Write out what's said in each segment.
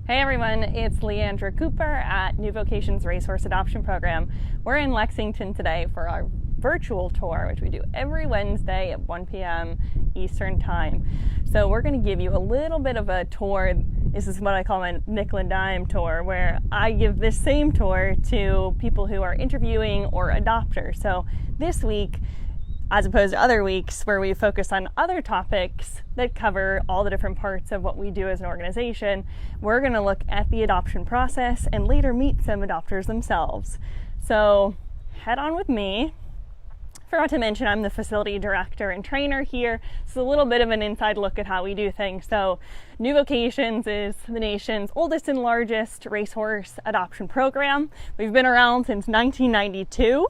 Hey everyone, it's Leandra Cooper at New Vocations Racehorse Adoption Program. We're in Lexington today for our virtual tour, which we do every Wednesday at 1 p.m. Eastern Time. So we're going to give you a little bit of a tour. This is what I call my nickel and dime tour, where I give this same tour to people who are interviewing or adopters. So this week, as opposed to other weeks where we focus on other topics that cover all the different parts of what we do as an organization, we're going to look at the adoption process and later meet some adopters themselves. So head on with me. Forgot to mention I'm the facility director and trainer here. So a little bit of an inside look at how we do things. So New Vocations is the nation's oldest and largest racehorse adoption program. We've been around since 1992.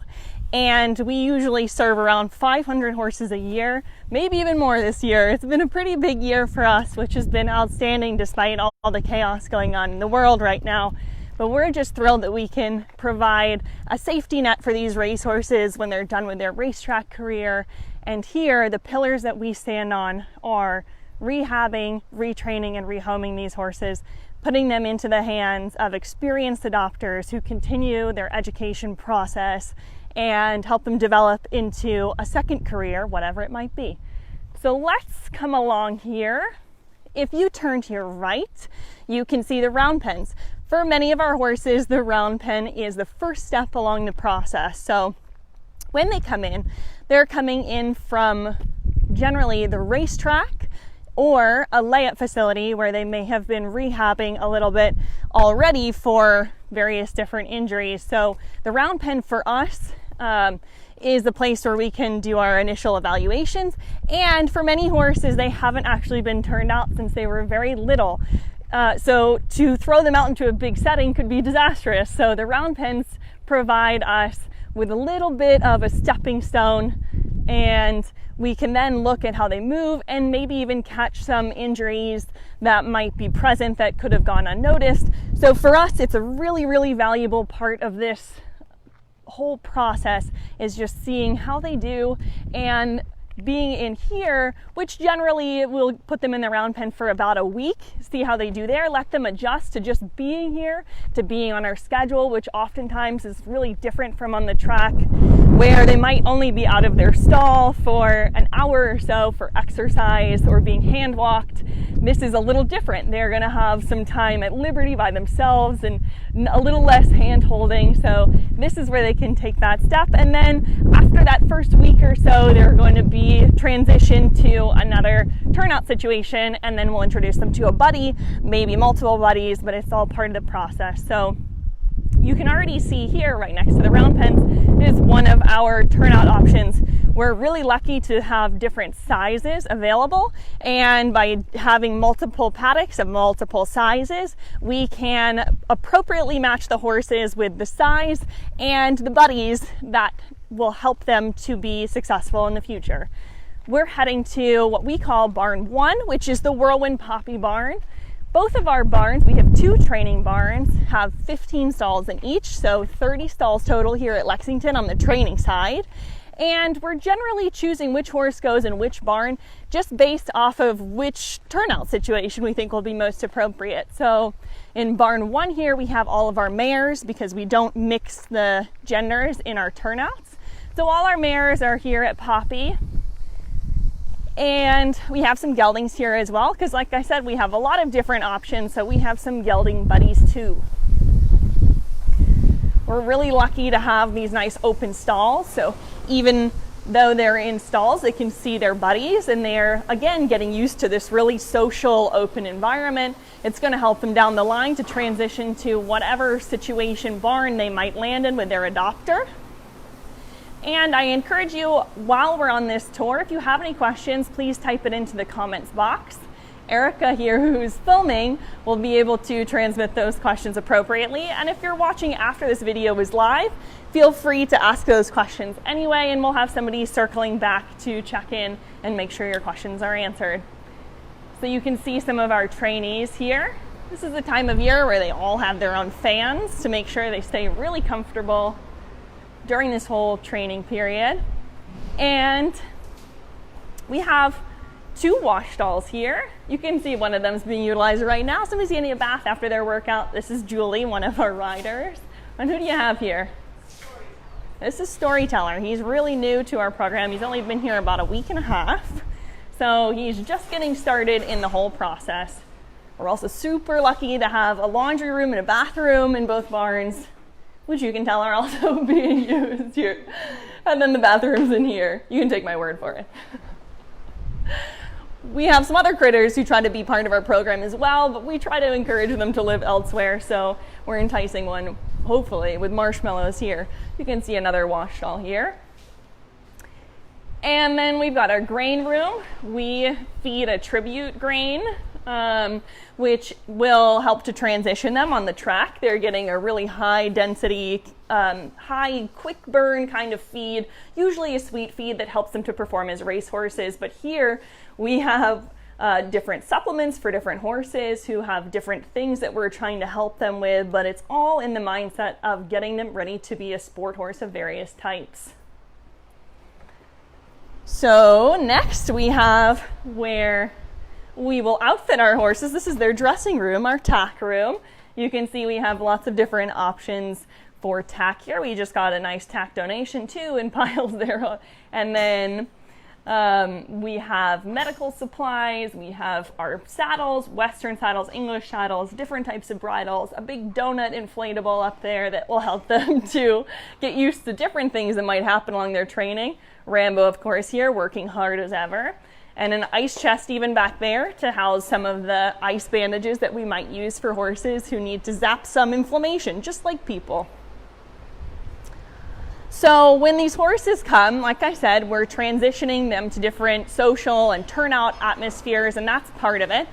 And we usually serve around 500 horses a year, maybe even more this year. It's been a pretty big year for us, which has been outstanding despite all the chaos going on in the world right now. But we're just thrilled that we can provide a safety net for these racehorses when they're done with their racetrack career. And here, the pillars that we stand on are rehabbing, retraining, and rehoming these horses, putting them into the hands of experienced adopters who continue their education process and help them develop into a second career, whatever it might be. So let's come along here. If you turn to your right, you can see the round pens. For many of our horses, the round pen is the first step along the process. So when they come in, they're coming in from generally the racetrack or a layup facility where they may have been rehabbing a little bit already for various different injuries. So the round pen for us is the place where we can do our initial evaluations. And for many horses, they haven't actually been turned out since they were very little. So to throw them out into a big setting could be disastrous. So the round pens provide us with a little bit of a stepping stone, and we can then look at how they move and maybe even catch some injuries that might be present that could have gone unnoticed. So for us, it's a really, really valuable part of this whole process is just seeing how they do and being in here, which generally will put them in the round pen for about a week, see how they do there, let them adjust to just being here, to being on our schedule, which oftentimes is really different from on the track, where they might only be out of their stall for an hour or so for exercise or being hand walked. This is a little different. They're going to have some time at liberty by themselves and a little less hand holding. So this is where they can take that step. And then after that first week or so, they're going to be transitioned to another turnout situation. And then we'll introduce them to a buddy, maybe multiple buddies, but it's all part of the process. So you can already see here right next to the round pens is one of our turnout options. We're really lucky to have different sizes available, and by having multiple paddocks of multiple sizes, we can appropriately match the horses with the size and the buddies that will help them to be successful in the future. We're heading to what we call Barn 1, which is the Whirlwind Poppy Barn. Both of our barns, we have two training barns, have 15 stalls in each, so 30 stalls total here at Lexington on the training side. And we're generally choosing which horse goes in which barn just based off of which turnout situation we think will be most appropriate. So in Barn 1 here, we have all of our mares because we don't mix the genders in our turnouts. So all our mares are here at Poppy. And we have some geldings here as well, because like I said, we have a lot of different options. So we have some gelding buddies too. We're really lucky to have these nice open stalls. So even though they're in stalls, they can see their buddies, and they're, again, getting used to this really social, open environment. It's going to help them down the line to transition to whatever situation barn they might land in with their adopter. And I encourage you, while we're on this tour, if you have any questions, please type it into the comments box. Erica here, who's filming, will be able to transmit those questions appropriately. And if you're watching after this video is live, feel free to ask those questions anyway, and we'll have somebody circling back to check in and make sure your questions are answered. So you can see some of our trainees here. This is the time of year where they all have their own fans to make sure they stay really comfortable during this whole training period. And we have 2 wash stalls here. You can see one of them is being utilized right now. Somebody's getting a bath after their workout. This is Julie, one of our riders. And who do you have here? This is Storyteller. He's really new to our program. He's only been here about a week and a half. So he's just getting started in the whole process. We're also super lucky to have a laundry room and a bathroom in both barns, which you can tell are also being used here. And then the bathroom's in here. You can take my word for it. We have some other critters who try to be part of our program as well, but we try to encourage them to live elsewhere, so we're enticing one, hopefully, with marshmallows here. You can see another wash stall here. And then we've got our grain room. We feed a tribute grain, which will help to transition them on the track. They're getting a really high density, high quick burn kind of feed, usually a sweet feed that helps them to perform as racehorses. But here we have different supplements for different horses who have different things that we're trying to help them with, but it's all in the mindset of getting them ready to be a sport horse of various types. So next we have where we will outfit our horses. This is their dressing room, our tack room. You can see we have lots of different options for tack here. We just got a nice tack donation too in piles there. And then we have medical supplies, we have our saddles, Western saddles, English saddles, different types of bridles, a big donut inflatable up there that will help them to get used to different things that might happen along their training. Rambo, of course, here working hard as ever. And an ice chest even back there to house some of the ice bandages that we might use for horses who need to zap some inflammation, just like people. So when these horses come, like I said, we're transitioning them to different social and turnout atmospheres, and that's part of it.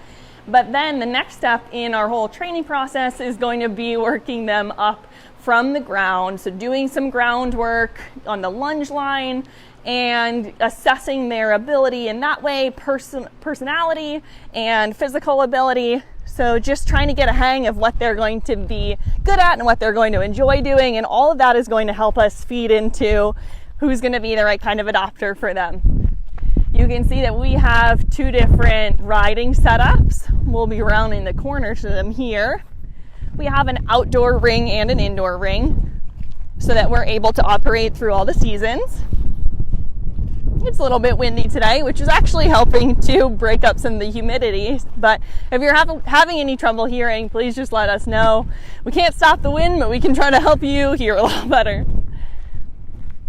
But then the next step in our whole training process is going to be working them up from the ground. So doing some groundwork on the lunge line and assessing their ability in that way, personality and physical ability. So just trying to get a hang of what they're going to be good at and what they're going to enjoy doing. And all of that is going to help us feed into who's going to be the right kind of adopter for them. You can see that we have 2 different riding setups. We'll be rounding the corners of them here. We have an outdoor ring and an indoor ring so that we're able to operate through all the seasons. It's a little bit windy today, which is actually helping to break up some of the humidity. But if you're having any trouble hearing, please just let us know. We can't stop the wind, but we can try to help you hear a little better.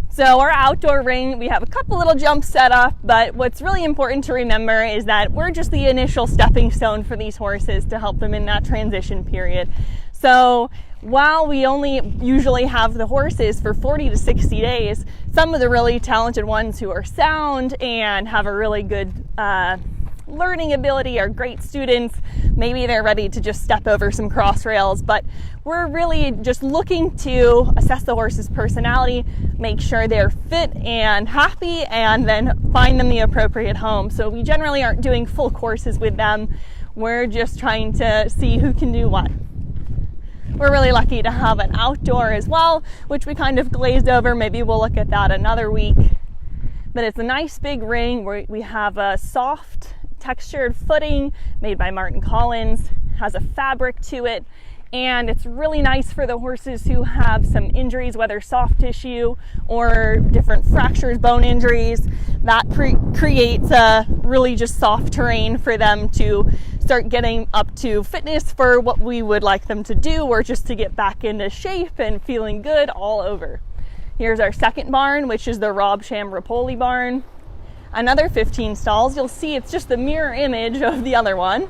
So our outdoor ring, we have a couple little jumps set up, but what's really important to remember is that we're just the initial stepping stone for these horses to help them in that transition period. So while we only usually have the horses for 40 to 60 days, some of the really talented ones who are sound and have a really good learning ability are great students. Maybe they're ready to just step over some cross rails, but we're really just looking to assess the horse's personality, make sure they're fit and happy, and then find them the appropriate home. So we generally aren't doing full courses with them. We're just trying to see who can do what. We're really lucky to have an outdoor as well, which we kind of glazed over. Maybe we'll look at that another week. But it's a nice big ring where we have a soft textured footing made by Martin Collins, has a fabric to it, and it's really nice for the horses who have some injuries, whether soft tissue or different fractures, bone injuries. That creates a really just soft terrain for them to start getting up to fitness for what we would like them to do, or just to get back into shape and feeling good all over. Here's our second barn, which is the Rob Sham Rapoli barn. Another 15 stalls. You'll see it's just the mirror image of the other one.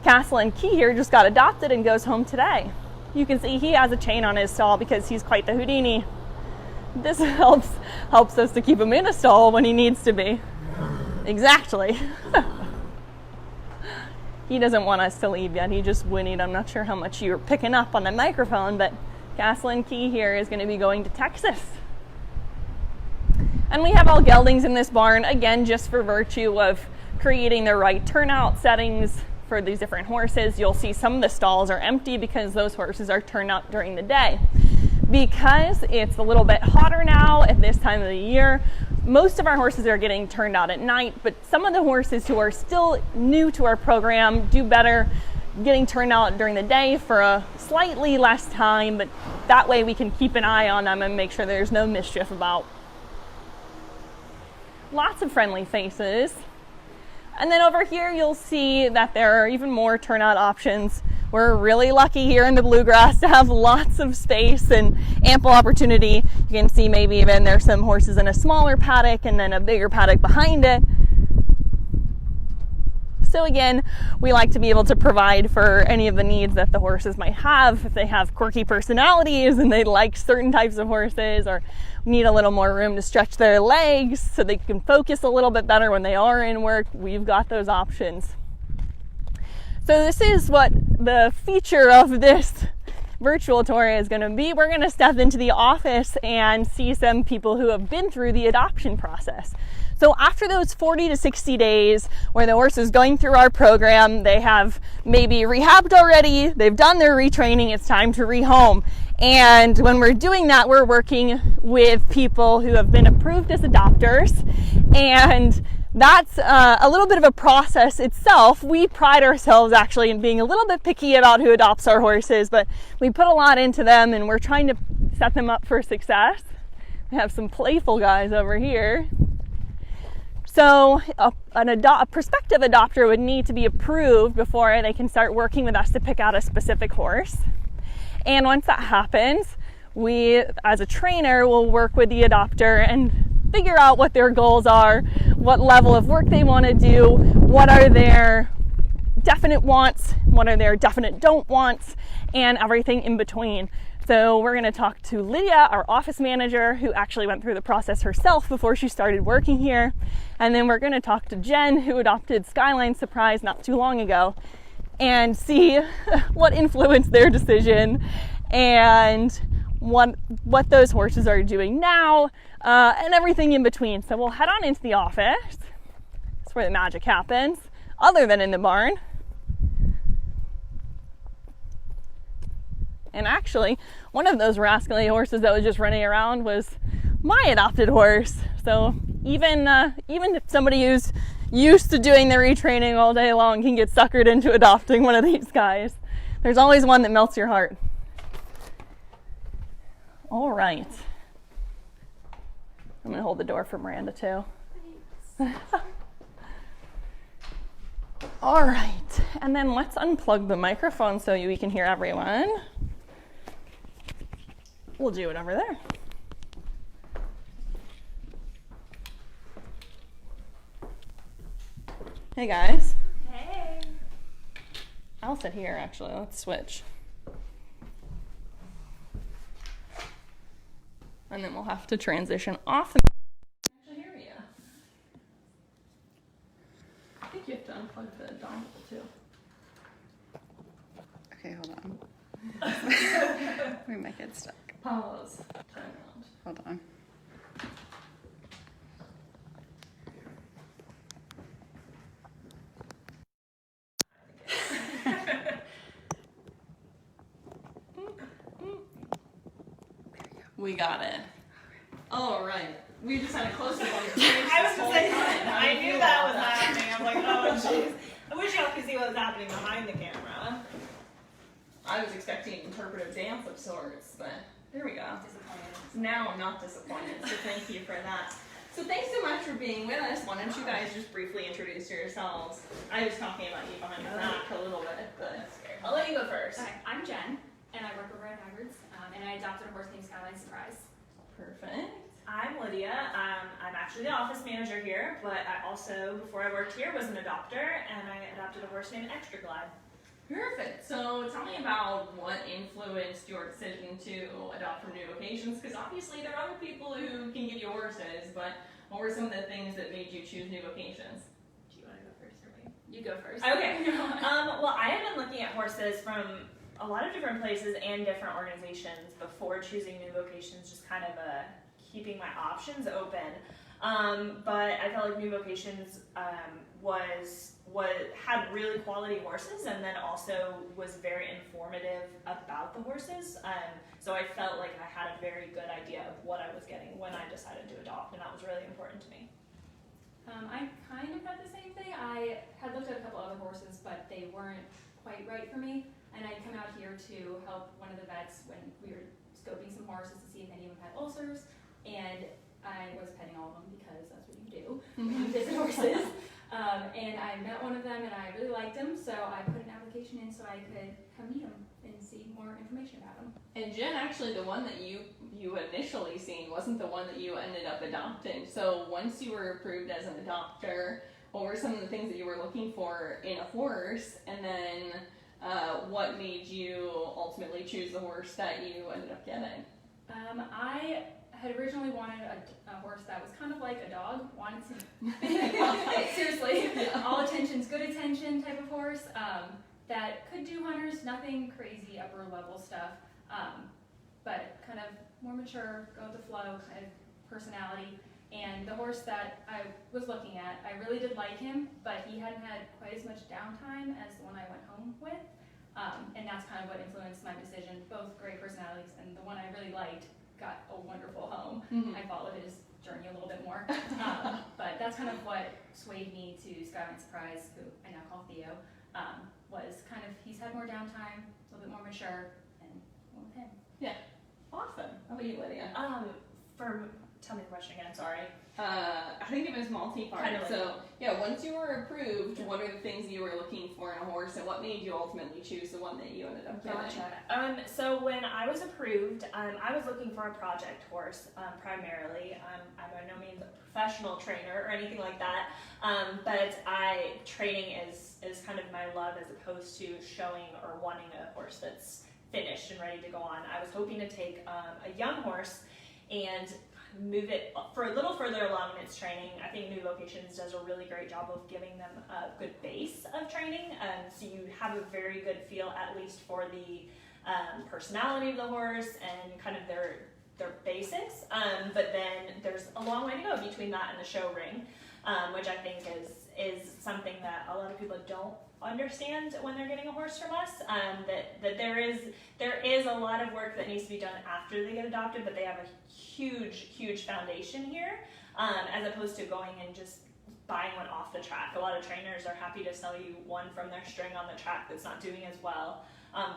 Castle and Key here just got adopted and goes home today. You can see he has a chain on his stall because he's quite the Houdini. This helps us to keep him in a stall when he needs to be. Exactly. He doesn't want us to leave yet. He just whinnied. I'm not sure how much you were picking up on the microphone, but Castle and Key here is going to be going to Texas. And we have all geldings in this barn, again, just for virtue of creating the right turnout settings for these different horses. You'll see some of the stalls are empty because those horses are turned out during the day. Because it's a little bit hotter now at this time of the year, most of our horses are getting turned out at night, but some of the horses who are still new to our program do better getting turned out during the day for a slightly less time, but that way we can keep an eye on them and make sure there's no mischief about. Lots of friendly faces. And then over here you'll see that there are even more turnout options. We're really lucky here in the bluegrass to have lots of space and ample opportunity. You can see maybe even there's some horses in a smaller paddock and then a bigger paddock behind it. So again, we like to be able to provide for any of the needs that the horses might have. If they have quirky personalities and they like certain types of horses, or need a little more room to stretch their legs so they can focus a little bit better when they are in work, we've got those options. So this is what the feature of this virtual tour is going to be. We're going to step into the office and see some people who have been through the adoption process. So after those 40 to 60 days where the horse is going through our program, they have maybe rehabbed already, they've done their retraining, it's time to rehome. And when we're doing that, we're working with people who have been approved as adopters, and that's a little bit of a process itself. We pride ourselves actually in being a little bit picky about who adopts our horses, but we put a lot into them and we're trying to set them up for success. We have some playful guys over here. So a prospective adopter would need to be approved before they can start working with us to pick out a specific horse. And once that happens, we, as a trainer, will work with the adopter and figure out what their goals are, what level of work they want to do, what are their definite wants, what are their definite don't wants, and everything in between. So we're going to talk to Lydia, our office manager, who actually went through the process herself before she started working here. And then we're going to talk to Jen, who adopted Skyline Surprise not too long ago, and see what influenced their decision and what those horses are doing now, and everything in between. So we'll head on into the office. That's where the magic happens, other than in the barn. And actually, one of those rascally horses that was just running around was my adopted horse. So even if somebody who's used to doing the retraining all day long can get suckered into adopting one of these guys, there's always one that melts your heart. All right. I'm going to hold the door for Miranda too. All right. And then let's unplug the microphone so we can hear everyone. We'll do it over there. Hey guys. Hey. I'll sit here actually. Let's switch. And then we'll have to transition off the actually hear you. I think you have to unplug the dongle too. Okay, hold on. We might get stuck. Pause. Turn around. Hold on. We got it. All right. We just had a close-up on your face. I was just saying, I knew that was happening. I'm like, oh, jeez. I wish y'all could see what was happening behind the camera. I was expecting an interpretive dance of sorts, but here we go. Now I'm not disappointed, so thank you for that. So thanks so much for being with us. Why don't you guys just briefly introduce yourselves? I was talking about you behind the back a little bit, but I'll let you go first. Hi, I'm Jen, and I work over at Hybrids, and I adopted a horse named Skyline Surprise. Perfect. I'm Lydia. I'm actually the office manager here, but I also, before I worked here, was an adopter, and I adopted a horse named Extra Glide. Perfect. So tell me about what influenced your decision to adopt from New Vocations, because obviously there are other people who can give you horses, but what were some of the things that made you choose New Vocations? Do you want to go first or me? You go first. Okay. Well, I have been looking at horses from a lot of different places and different organizations before choosing New Vocations, just kind of keeping my options open. But I felt like New Vocations was had really quality horses, and then also was very informative about the horses. So I felt like I had a very good idea of what I was getting when I decided to adopt, and that was really important to me. I kind of had the same thing. I had looked at a couple other horses, but they weren't quite right for me. And I'd come out here to help one of the vets when we were scoping some horses to see if any of them had ulcers. And I was petting all of them because that's what you do when you visit horses. And I met one of them and I really liked him, so I put an application in so I could come meet him and see more information about him. And Jen, actually, the one that you initially seen wasn't the one that you ended up adopting. So once you were approved as an adopter, what were some of the things that you were looking for in a horse? And then what made you ultimately choose the horse that you ended up getting? I had originally wanted a horse that was kind of like a dog, wanted to, seriously, all attention's good attention type of horse, that could do hunters, nothing crazy upper level stuff, but kind of more mature, go with the flow kind of personality. And the horse that I was looking at, I really did like him, but he hadn't had quite as much downtime as the one I went home with, and that's kind of what influenced my decision. Both great personalities, and the one I really liked got a wonderful home. I followed his journey a little bit more, but that's kind of what swayed me to Skyline Surprise, who I now call Theo. Was kind of, he's had more downtime, a little bit more mature, and went with him. Yeah, awesome. How about you, Lydia? Tell me the question again, sorry. I think it was multi-part. Kind of like- So, yeah, once you were approved, what are the things you were looking for in a horse, and what made you ultimately choose the one that you ended up getting? Gotcha. So when I was approved, I was looking for a project horse primarily. I'm by no means a professional trainer or anything like that, but training is kind of my love as opposed to showing or wanting a horse that's finished and ready to go on. I was hoping to take a young horse and move it for a little further along in its training. I think New Vocations does a really great job of giving them a good base of training, so you have a very good feel at least for the personality of the horse and kind of their basics, but then there's a long way to go between that and the show ring, which I think is something that a lot of people don't understand when they're getting a horse from us, that there is a lot of work that needs to be done after they get adopted, but they have a huge foundation here, as opposed to going and just buying one off the track. A lot of trainers are happy to sell you one from their string on the track that's not doing as well,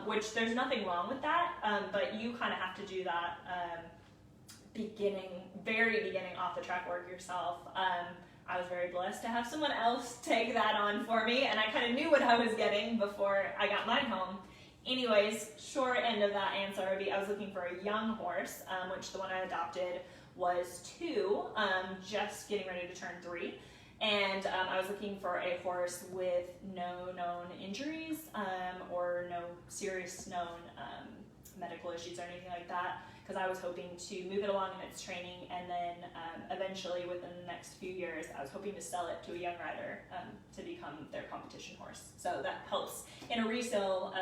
which there's nothing wrong with that, but you kind of have to do that very beginning off the track work yourself. I was very blessed to have someone else take that on for me, and I kind of knew what I was getting before I got mine home. Anyways, short end of that answer would be I was looking for a young horse, which the one I adopted was 2, just getting ready to turn 3. And I was looking for a horse with no known injuries or no serious known medical issues or anything like that, because I was hoping to move it along in its training, and then eventually within the next few years I was hoping to sell it to a young rider to become their competition horse. So that helps in a resale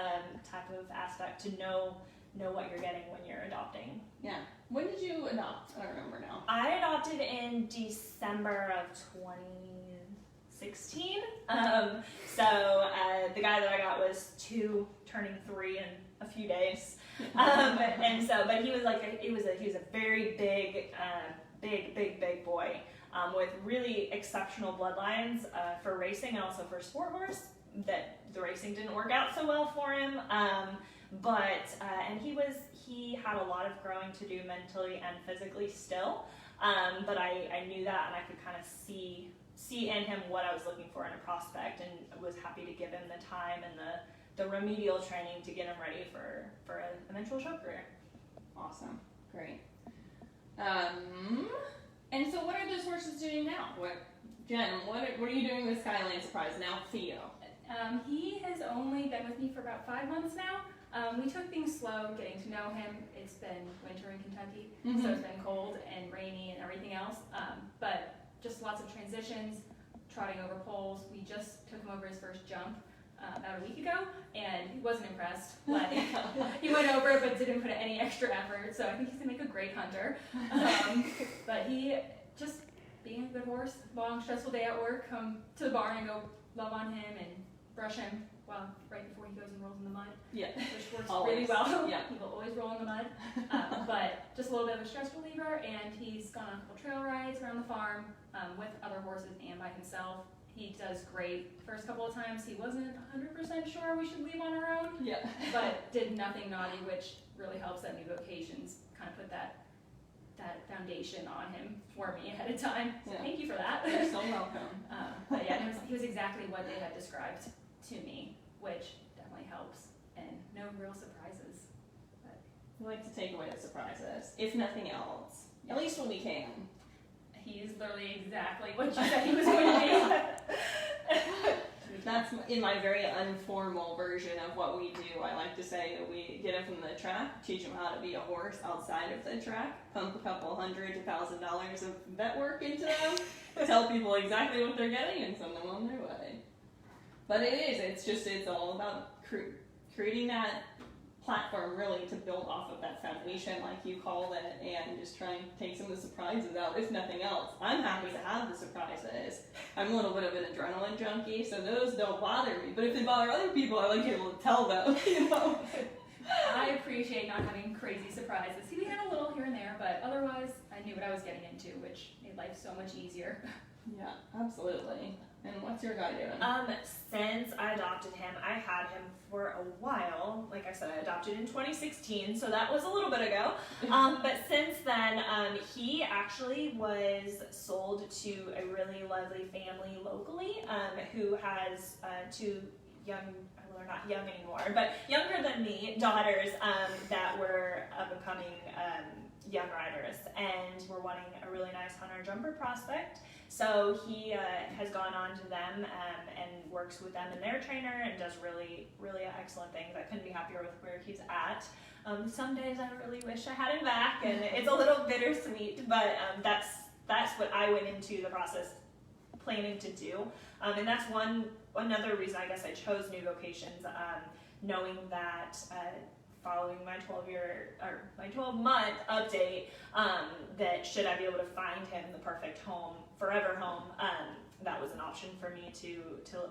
type of aspect to know what you're getting when you're adopting. Yeah. When did you adopt? I don't remember now. I adopted in December of 2016. So the guy that I got was 2, turning 3 in a few days. But he was he was a very big boy, with really exceptional bloodlines for racing and also for sport horse. That the racing didn't work out so well for him, and he had a lot of growing to do mentally and physically still. But I knew that, and I could kind of see in him what I was looking for in a prospect, and was happy to give him the time and the remedial training to get him ready for an eventual show career. Awesome. Great. And so what are those horses doing now? Jen, what are you doing with Skyline Surprise now, Theo? He has only been with me for about 5 months now. We took things slow getting to know him. It's been winter in Kentucky, so it's been cold and rainy and everything else, but just lots of transitions, trotting over poles. We just took him over his first jump about a week ago, and he wasn't impressed. Like, he went over but didn't put any extra effort, so I think he's gonna make a great hunter. But he just being a good horse, long stressful day at work, come to the barn and go love on him and brush him right before he goes and rolls in the mud, Yeah. which works Always. really well. Yeah. He will always roll in the mud. But just a little bit of a stress reliever, and he's gone on a couple trail rides around the farm with other horses and by himself. He does great. The first couple of times he wasn't 100% sure we should leave on our own, Yeah. but did nothing naughty, which really helps that New Vocations kind of put that foundation on him for me ahead of time. So Yeah. thank you for that. You're so welcome. But yeah, he was exactly what they had described to me, which definitely helps, and no real surprises. We like to take away the surprises, if nothing else. At least when we can. He is literally exactly what you said he was going to be. That's in my very informal version of what we do. I like to say that we get him from the track, teach him how to be a horse outside of the track, pump a couple $100 to $1,000 of vet work into them, tell people exactly what they're getting, and send them on their way. But it's all about creating that platform really to build off of that foundation, like you called it, and just try and take some of the surprises out, if nothing else. I'm happy to have the surprises. I'm a little bit of an adrenaline junkie, so those don't bother me. But if they bother other people, I like to be able to tell them, you know. I appreciate not having crazy surprises. We had a little here and there, but otherwise I knew what I was getting into, which made life so much easier. Yeah, absolutely. And what's your guy doing? Since I adopted him, I had him for a while. Like I said, I adopted in 2016, so that was a little bit ago. But since then, he actually was sold to a really lovely family locally who has two young, well, they're not young anymore, but younger than me, daughters that were up and coming young riders, and were wanting a really nice hunter jumper prospect. So he has gone on to them and works with them and their trainer and does really, really excellent things. I couldn't be happier with where he's at. Some days I really wish I had him back, and it's a little bittersweet, but that's what I went into the process planning to do. And that's another reason I guess I chose New Vocations, knowing that following my 12-month update, that should I be able to find him the perfect home, forever home, that was an option for me to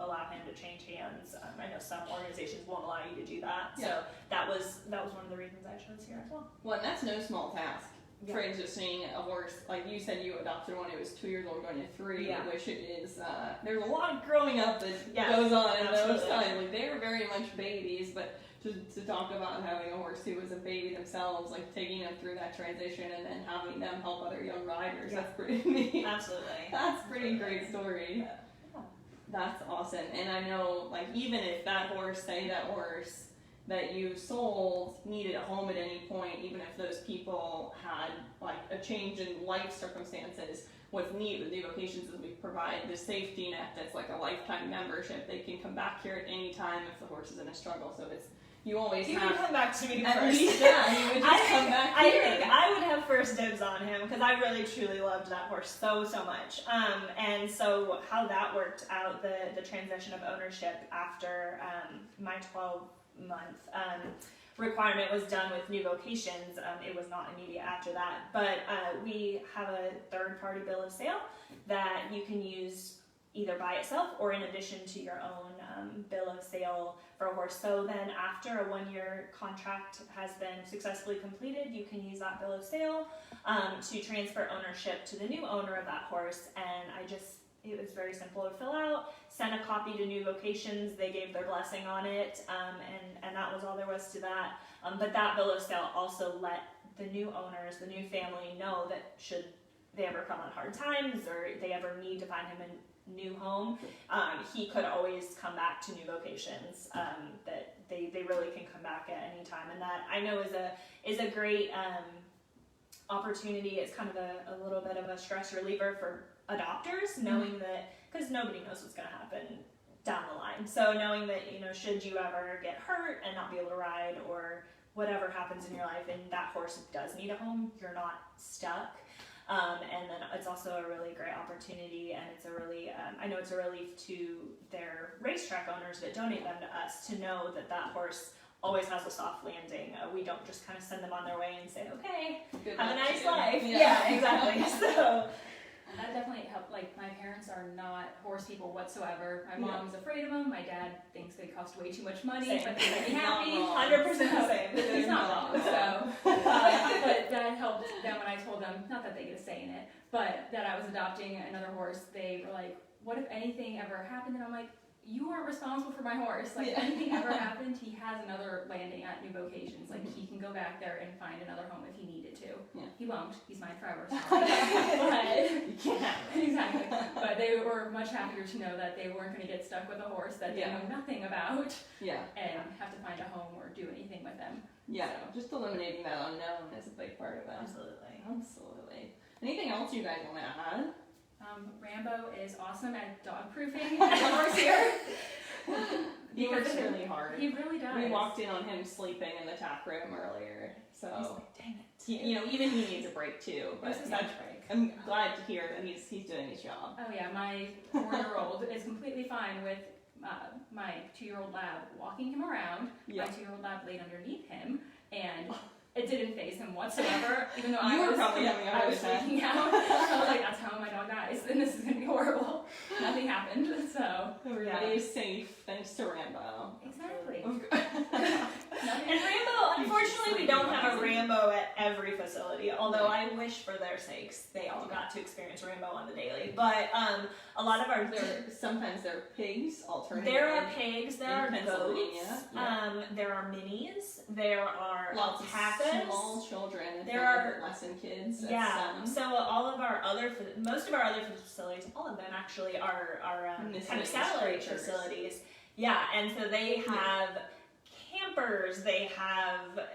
allow him to change hands. I know some organizations won't allow you to do that, so that was one of the reasons I chose here as well. Well, and that's no small task. Yeah. Transitioning a horse, like you said, you adopted one. It was 2 years old, going to 3, Yeah. which it is. There's a lot of growing up that Yeah, goes on in those absolutely. times. Like they were very much babies, but to talk about having a horse who was a baby themselves, like taking them through that transition and then having them help other young riders, Yeah. that's pretty neat. Absolutely. That's pretty great story. Yeah. That's awesome. And I know, like, even if that horse that you sold needed a home at any point, even if those people had like a change in life circumstances, what's neat with New Vocations is we provide the safety net that's like a lifetime membership. They can come back here at any time if the horse is in a struggle. So you always You have can come back to me at first. least you would just come back I here. think I would have first dibs on him because I really truly loved that horse so much. And so how that worked out, the transition of ownership after my 12-month requirement was done with New Vocations. It was not immediate after that, but we have a third-party bill of sale that you can use either by itself or in addition to your own bill of sale for a horse. So then after a 1-year contract has been successfully completed, you can use that bill of sale to transfer ownership to the new owner of that horse. And it was very simple to fill out, sent a copy to New Vocations, they gave their blessing on it, and that was all there was to that. But that bill of sale also let the new owners, the new family know that should they ever come on hard times or they ever need to find him a new home, he could always come back to New Vocations, that they really can come back at any time. And that I know is a great opportunity. It's kind of a little bit of a stress reliever for adopters, knowing that, because nobody knows what's going to happen down the line. So knowing that, should you ever get hurt and not be able to ride or whatever happens in your life and that horse does need a home, you're not stuck. And then it's also a really great opportunity, and it's a really, I know it's a relief to their racetrack owners that donate them to us to know that horse always has a soft landing. We don't just kind of send them on their way and say, okay, Good have a luck nice to you. life. Yeah. Yeah, exactly. So And that definitely helped. Like, my parents are not horse people whatsoever. My mom's afraid of them. My dad thinks they cost way too much money, Same. but they make me happy. 100% the same. It's not wrong. So, but that helped them when I told them, not that they get a say in it, but that I was adopting another horse. They were like, what if anything ever happened? And I'm like, you aren't responsible for my horse. Like, if anything ever happened, he has another landing at New Vocations. Like, he can go back there and find another home if he needed to. Yeah. He won't. He's mine forever. But, You can't have it. exactly. But they were much happier to know that they weren't going to get stuck with a horse that they know nothing about Yeah. and have to find a home or do anything with them. Yeah, just eliminating that unknown is a big part of it. Absolutely. Anything else you guys want to add? Rambo is awesome at dog proofing at the horse here. He works really hard. He really does. We walked in on him sleeping in the tack room earlier, so Dang it. even he needs a break too. But This is lunch break. I'm glad to hear that he's doing his job. Oh yeah, my 4-year-old is completely fine with my 2-year-old lab walking him around. Yeah. My 2-year-old lab laid underneath him, and it didn't faze him whatsoever. Even though You I were was probably having a I heart was attack. freaking out. I was like, that's how my dog dies, and this is gonna be horrible. Nothing happened, so Everybody is safe thanks to Rambo. exactly. And Rambo, unfortunately, we don't have a Rambo at every facility, although I wish for their sakes they all got to experience Rambo on the daily. But a lot of our... Sometimes they're pigs, alternative. There are pigs, there are Pennsylvania, goats, there are minis, there are lots alpacas. of small children. If There they're are- less than kids. Yeah, so all of our other, most of our other facilities, all of them actually are kind of satellite creatures. facilities. Yeah, and so they have campers, they have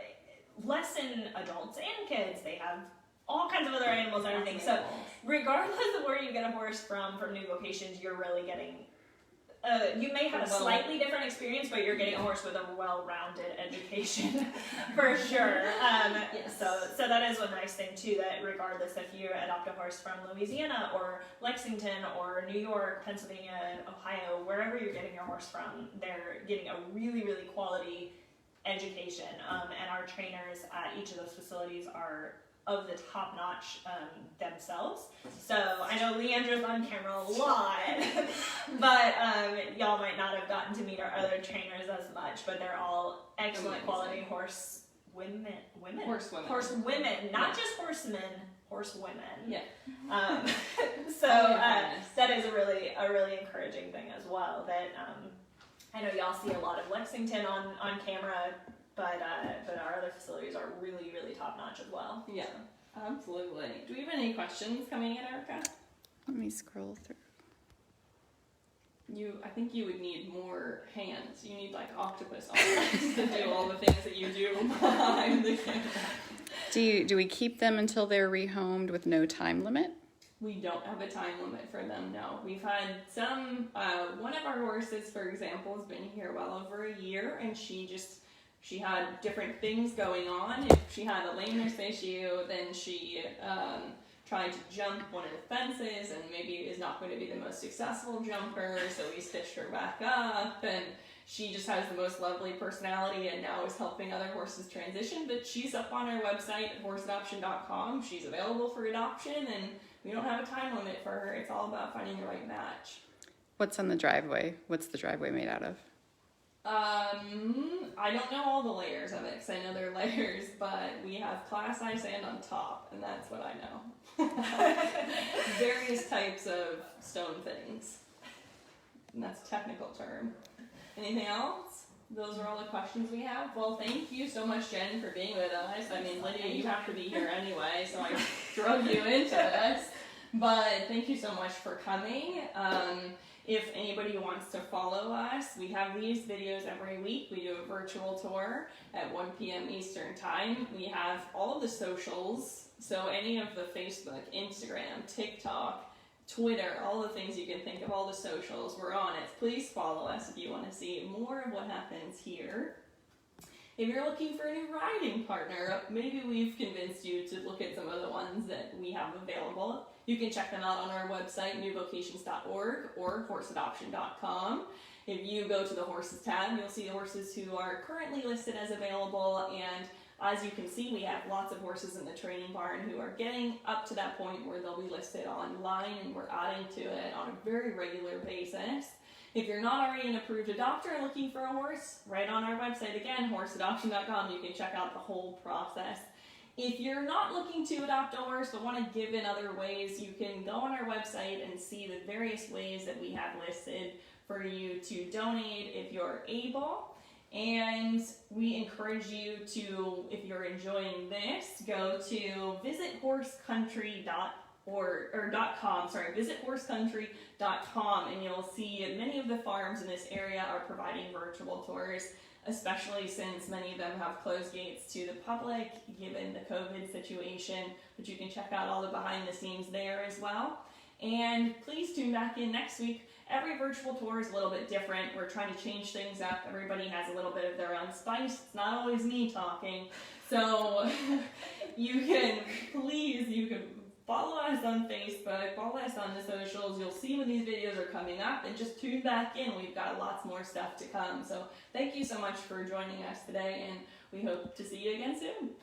lesson adults and kids, they have all kinds of other animals and everything. So regardless of where you get a horse from New Vocations, you're really getting, you may have a slightly different experience, but you're getting a horse with a well-rounded education for sure. Yes. So that is one nice thing too, that regardless if you adopt a horse from Louisiana or Lexington or New York, Pennsylvania, Ohio, wherever you're getting your horse from, they're getting a really, really quality education. And our trainers at each of those facilities are of the top notch themselves. So I know Leandra's on camera a lot, but y'all might not have gotten to meet our other trainers as much, but they're all excellent quality horse women, not just horsemen, horse women. Yeah. That is a really encouraging thing as well, that I know y'all see a lot of Lexington on camera, but our other facilities are really, really top notch as well. Yeah, absolutely. Do we have any questions coming in, Erica? Let me scroll through. I think you would need more hands. You need like octopus arms to do all the things that you do behind the camera. Do we keep them until they're rehomed with no time limit? We don't have a time limit for them, no. We've had some, one of our horses, for example, has been here well over a year, and she had different things going on. If she had a lameness issue, then she tried to jump one of the fences and maybe is not going to be the most successful jumper, so we stitched her back up, and she just has the most lovely personality and now is helping other horses transition. But she's up on our website at horseadoption.com. She's available for adoption, and we don't have a time limit for her. It's all about finding the right match. What's on the driveway? What's the driveway made out of? I don't know all the layers of it, because I know there are layers, but we have class I sand on top, and that's what I know. Various types of stone things. And that's a technical term. Anything else? Those are all the questions we have. Well, thank you so much, Jen, for being with us. I mean, Lydia, you have to be here anyway, so I drug you into this. But thank you so much for coming. If anybody wants to follow us, we have these videos every week. We do a virtual tour at 1 p.m. Eastern Time. We have all of the socials, so any of the Facebook, Instagram, TikTok, Twitter, all the things you can think of, all the socials, we're on it. Please follow us if you want to see more of what happens here. If you're looking for a new riding partner, maybe we've convinced you to look at some of the ones that we have available. You can check them out on our website, newvocations.org or horseadoption.com. If you go to the horses tab, you'll see the horses who are currently listed as available, and As you can see, we have lots of horses in the training barn who are getting up to that point where they'll be listed online, and we're adding to it on a very regular basis. If you're not already an approved adopter and looking for a horse, right on our website again, horseadoption.com, you can check out the whole process. If you're not looking to adopt a horse but want to give in other ways, you can go on our website and see the various ways that we have listed for you to donate if you're able. And we encourage you to, if you're enjoying this, go to visithorsecountry.com, and you'll see many of the farms in this area are providing virtual tours, especially since many of them have closed gates to the public given the COVID situation, but you can check out all the behind the scenes there as well. And please tune back in next week. Every virtual tour is a little bit different. We're trying to change things up. Everybody has a little bit of their own spice. It's not always me talking. So you can follow us on Facebook, follow us on the socials. You'll see when these videos are coming up, and just tune back in. We've got lots more stuff to come. So thank you so much for joining us today, and we hope to see you again soon.